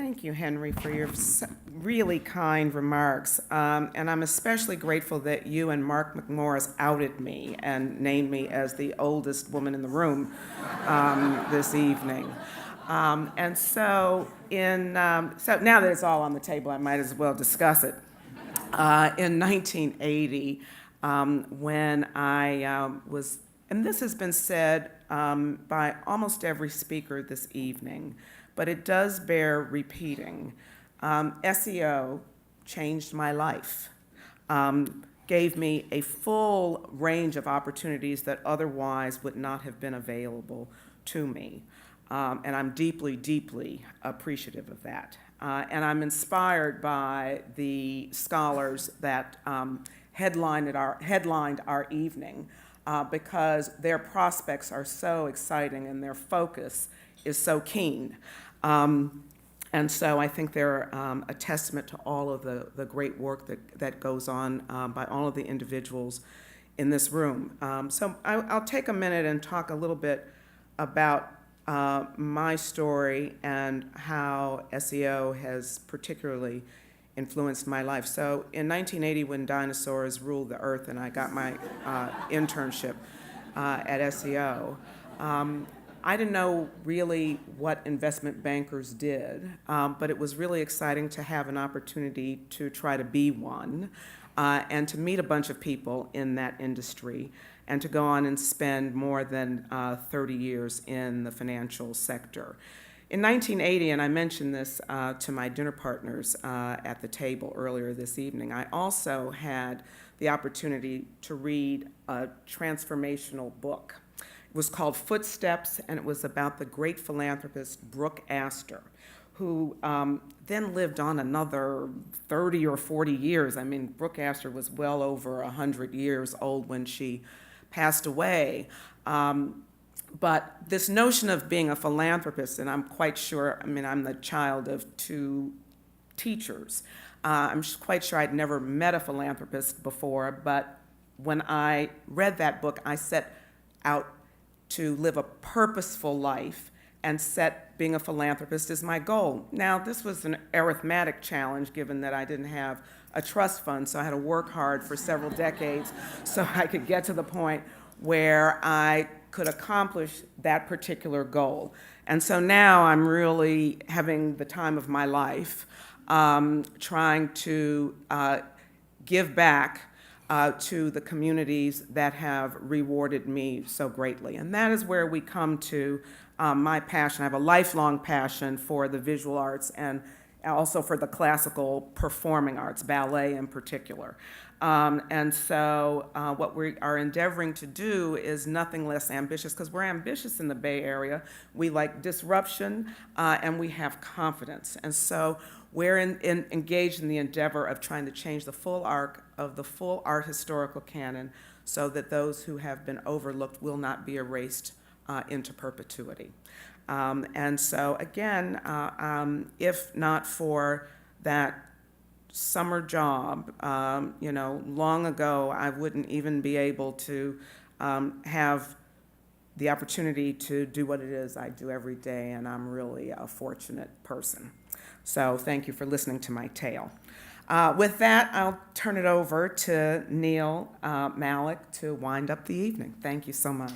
Thank you, Henry, for your really kind remarks. And I'm especially grateful that you and Mark McMorris outed me and named me as the oldest woman in the room this evening. So now that it's all on the table, I might as well discuss it. In 1980, when I was, and this has been said by almost every speaker this evening, but it does bear repeating. SEO changed my life, gave me a full range of opportunities that otherwise would not have been available to me. And I'm deeply, deeply appreciative of that. And I'm inspired by the scholars that headlined our evening because their prospects are so exciting and their focus is so keen. And so I think they're a testament to all of the great work that goes on by all of the individuals in this room. So I'll take a minute and talk a little bit about my story and how SEO has particularly influenced my life. So in 1980, when dinosaurs ruled the earth and I got my internship at SEO, I didn't know really what investment bankers did, but it was really exciting to have an opportunity to try to be one and to meet a bunch of people in that industry and to go on and spend more than 30 years in the financial sector. In 1980, and I mentioned this to my dinner partners at the table earlier this evening, I also had the opportunity to read a transformational book. It was called Footsteps, and it was about the great philanthropist Brooke Astor, who then lived on another 30 or 40 years. I mean, Brooke Astor was well over 100 years old when she passed away. But this notion of being a philanthropist, and I'm quite sure, I mean, I'm the child of two teachers. I'm quite sure I'd never met a philanthropist before, but when I read that book, I set out to live a purposeful life and set being a philanthropist as my goal. Now, this was an arithmetic challenge given that I didn't have a trust fund, so I had to work hard for several decades so I could get to the point where I could accomplish that particular goal. And so now I'm really having the time of my life trying to give back to the communities that have rewarded me so greatly. And that is where we come to my passion. I have a lifelong passion for the visual arts and also for the classical performing arts, ballet in particular. And so what we are endeavoring to do is nothing less ambitious, because we're ambitious in the Bay Area. We like disruption, and we have confidence. And so we're engaged in the endeavor of trying to change the full arc of the full art historical canon so that those who have been overlooked will not be erased into perpetuity. And so again, if not for that summer job, long ago, I wouldn't even be able to have the opportunity to do what it is I do every day, and I'm really a fortunate person. So thank you for listening to my tale. With that, I'll turn it over to Neil Malik to wind up the evening. Thank you so much.